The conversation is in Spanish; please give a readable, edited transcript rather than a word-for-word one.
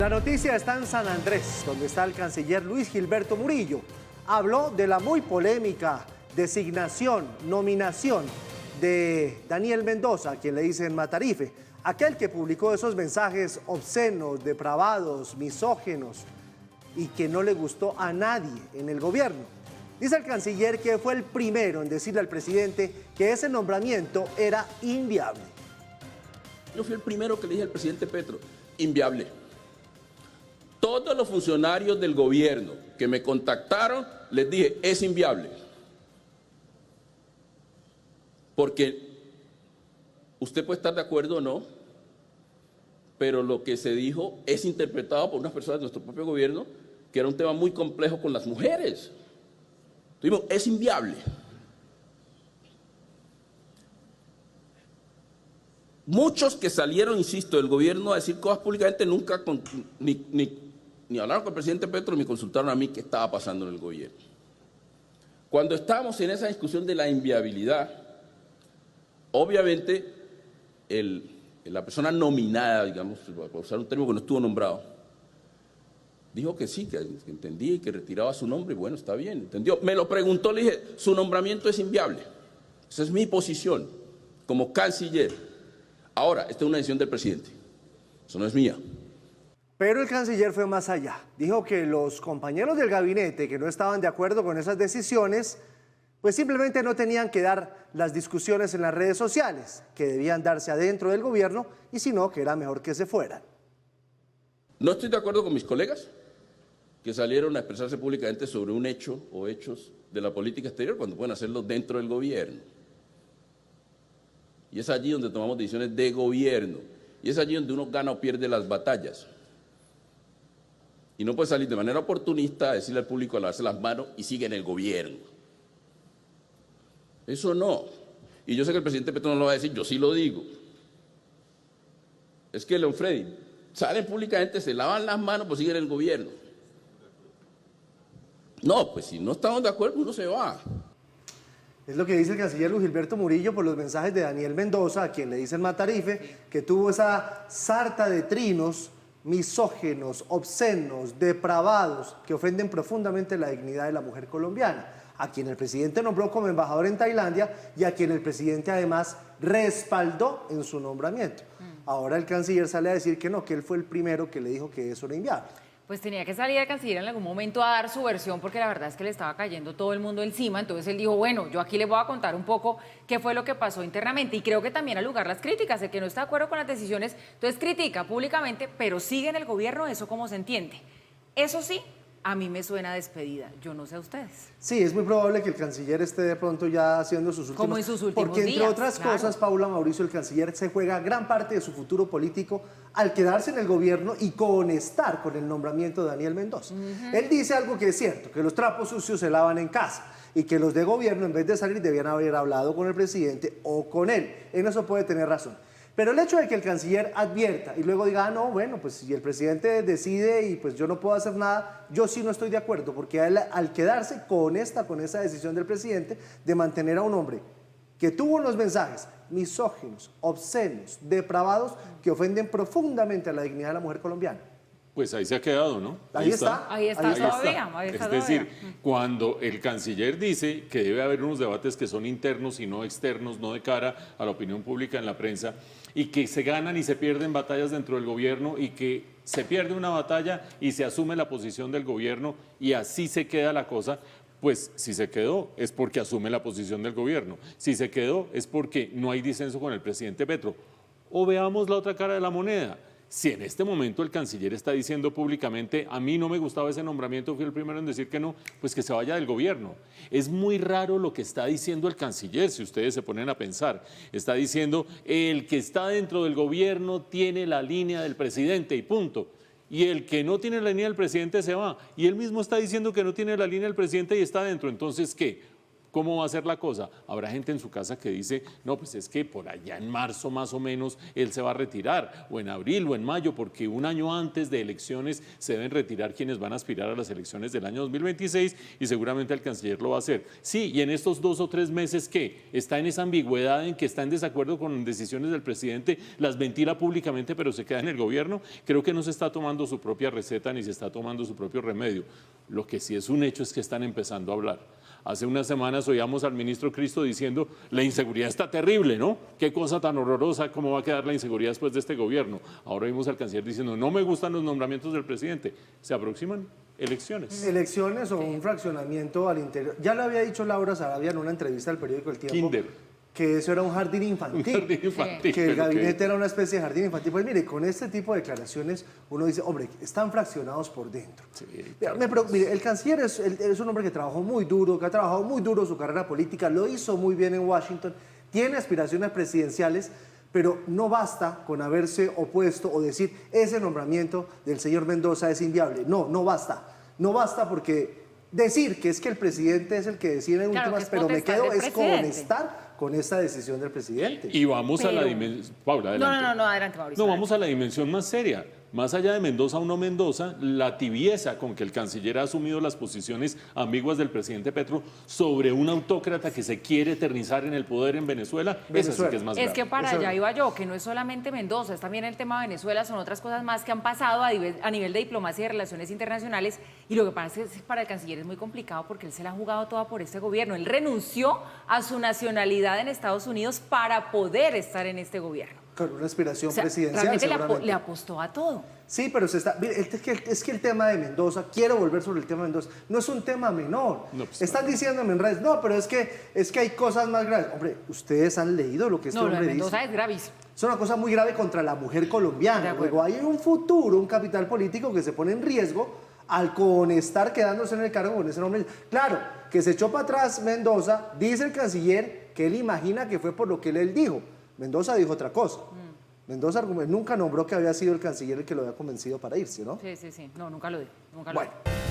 La noticia está en San Andrés, donde está el canciller Luis Gilberto Murillo. Habló de la muy polémica designación, nominación de Daniel Mendoza, a quien le dicen Matarife, aquel que publicó esos mensajes obscenos, depravados, misógenos y que no le gustó a nadie en el gobierno. Dice el canciller que fue el primero en decirle al presidente que ese nombramiento era inviable. Yo fui el primero que le dije al presidente Petro, inviable. Todos los funcionarios del gobierno que me contactaron, les dije, es inviable. Porque usted puede estar de acuerdo o no, pero lo que se dijo es interpretado por unas personas de nuestro propio gobierno que era un tema muy complejo con las mujeres. Tuvimos, es inviable. Muchos que salieron, insisto, del gobierno a decir cosas públicamente nunca ni hablaron con el presidente Petro ni me consultaron a mí qué estaba pasando en el gobierno. Cuando estábamos en esa discusión de la inviabilidad, obviamente la persona nominada, digamos, por usar un término que no estuvo nombrado, dijo que sí, que entendía y que retiraba su nombre. Bueno, está bien, entendió. Me lo preguntó, le dije, su nombramiento es inviable. Esa es mi posición como canciller. Ahora, esta es una decisión del presidente, eso no es mía. Pero el canciller fue más allá. Dijo que los compañeros del gabinete que no estaban de acuerdo con esas decisiones, pues simplemente no tenían que dar las discusiones en las redes sociales, que debían darse adentro del gobierno y si no, que era mejor que se fueran. No estoy de acuerdo con mis colegas que salieron a expresarse públicamente sobre un hecho o hechos de la política exterior cuando pueden hacerlo dentro del gobierno. Y es allí donde tomamos decisiones de gobierno. Y es allí donde uno gana o pierde las batallas. Y no puede salir de manera oportunista a decirle al público a lavarse las manos y sigue en el gobierno. Eso no. Y yo sé que el presidente Petro no lo va a decir, yo sí lo digo. Es que León Freddy, salen públicamente, se lavan las manos, pues siguen en el gobierno. No, pues si no estamos de acuerdo, uno se va. Es lo que dice el canciller Luis Gilberto Murillo por los mensajes de Daniel Mendoza, a quien le dicen Matarife, que tuvo esa sarta de trinos misógenos, obscenos, depravados, que ofenden profundamente la dignidad de la mujer colombiana, a quien el presidente nombró como embajador en Tailandia y a quien el presidente además respaldó en su nombramiento. Ahora el canciller sale a decir que no, que él fue el primero que le dijo que eso era inviable. Pues tenía que salir el canciller en algún momento a dar su versión porque la verdad es que le estaba cayendo todo el mundo encima. Entonces él dijo, bueno, yo aquí les voy a contar un poco qué fue lo que pasó internamente. Y creo que también al lugar las críticas, el que no está de acuerdo con las decisiones, entonces critica públicamente, pero sigue en el gobierno, eso cómo se entiende. Eso sí, a mí me suena a despedida, yo no sé a ustedes. Sí, es muy probable que el canciller esté de pronto ya haciendo sus últimos... Como en sus últimos porque entre días, otras claro. cosas, Paula, Mauricio, el canciller se juega gran parte de su futuro político al quedarse en el gobierno y conectar con el nombramiento de Daniel Mendoza. Él dice algo que es cierto, que los trapos sucios se lavan en casa y que los de gobierno, en vez de salir, debían haber hablado con el presidente o con él. En eso puede tener razón. Pero el hecho de que el canciller advierta y luego diga, no, bueno, pues si el presidente decide y pues yo no puedo hacer nada, yo sí no estoy de acuerdo, porque él, al quedarse con esa decisión del presidente de mantener a un hombre que tuvo unos mensajes misóginos, obscenos, depravados, que ofenden profundamente a la dignidad de la mujer colombiana. Pues ahí se ha quedado, ¿no? Ahí está todavía. Es decir, cuando el canciller dice que debe haber unos debates que son internos y no externos, no de cara a la opinión pública en la prensa, y que se ganan y se pierden batallas dentro del gobierno y que se pierde una batalla y se asume la posición del gobierno y así se queda la cosa, pues si se quedó es porque asume la posición del gobierno, si se quedó es porque no hay disenso con el presidente Petro. O veamos la otra cara de la moneda. Si en este momento el canciller está diciendo públicamente, a mí no me gustaba ese nombramiento, fui el primero en decir que no, pues que se vaya del gobierno. Es muy raro lo que está diciendo el canciller, si ustedes se ponen a pensar. Está diciendo, el que está dentro del gobierno tiene la línea del presidente y punto. Y el que no tiene la línea del presidente se va. Y él mismo está diciendo que no tiene la línea del presidente y está dentro. Entonces, ¿qué? ¿Cómo va a ser la cosa? Habrá gente en su casa que dice, no, pues es que por allá en marzo más o menos él se va a retirar, o en abril o en mayo, porque un año antes de elecciones se deben retirar quienes van a aspirar a las elecciones del año 2026 y seguramente el canciller lo va a hacer. Sí, y en estos 2 o 3 meses que está en esa ambigüedad en que está en desacuerdo con decisiones del presidente, las ventila públicamente pero se queda en el gobierno, creo que no se está tomando su propia receta ni se está tomando su propio remedio. Lo que sí es un hecho es que están empezando a hablar. Hace unas semanas oíamos al ministro Cristo diciendo, la inseguridad está terrible, ¿no? Qué cosa tan horrorosa, cómo va a quedar la inseguridad después de este gobierno. Ahora oímos al canciller diciendo, no me gustan los nombramientos del presidente. Se aproximan elecciones. Elecciones o un fraccionamiento al interior. Ya lo había dicho Laura Sarabia en una entrevista al periódico El Tiempo. Kinder. Que eso era un jardín infantil. Un jardín infantil, Que el pero gabinete era una especie de jardín infantil. Pues mire, con este tipo de declaraciones uno dice, hombre, están fraccionados por dentro. Sí, Mire, el canciller es un hombre que trabajó muy duro, que ha trabajado muy duro su carrera política, lo hizo muy bien en Washington, tiene aspiraciones presidenciales, pero no basta con haberse opuesto o decir ese nombramiento del señor Mendoza es inviable. No, no basta. No basta porque decir que es que el presidente es el que decide en Claro, últimas, que es pero me potestad quedo del es con presidente. estar con esta decisión del presidente. Y vamos a la Pero- dimensión... Paula, adelante. No, adelante, Mauricio. No, vamos a la dimensión más seria. Más allá de Mendoza o no Mendoza, la tibieza con que el canciller ha asumido las posiciones ambiguas del presidente Petro sobre un autócrata que se quiere eternizar en el poder en Venezuela, esa sí que es más Es grave. que para Eso- allá iba yo, que no es solamente Mendoza, es también el tema de Venezuela, son otras cosas más que han pasado a nivel de diplomacia y de relaciones internacionales. Y lo que pasa es que para el canciller es muy complicado porque él se la ha jugado toda por este gobierno. Él renunció a su nacionalidad en Estados Unidos para poder estar en este gobierno. Con una aspiración O sea, presidencial, realmente seguramente. le apostó a todo. Sí, pero se está. Mire, es que el tema de Mendoza, quiero volver sobre el tema de Mendoza, no es un tema menor. No, pues, Están diciéndome en redes, no, pero es que hay cosas más graves. Hombre, ustedes han leído lo que este No, lo de hombre Mendoza dice. es gravísimo. Es una cosa muy grave contra la mujer De colombiana. acuerdo. Luego hay un futuro, un capital político que se pone en riesgo al con estar quedándose en el cargo con ese nombre. Claro, que se echó para atrás Mendoza, dice el canciller que él imagina que fue por lo que él dijo. Mendoza dijo otra cosa. Mendoza nunca nombró que había sido el canciller el que lo había convencido para irse, ¿no? Sí. No, nunca lo dijo. Nunca lo dijo. Bueno.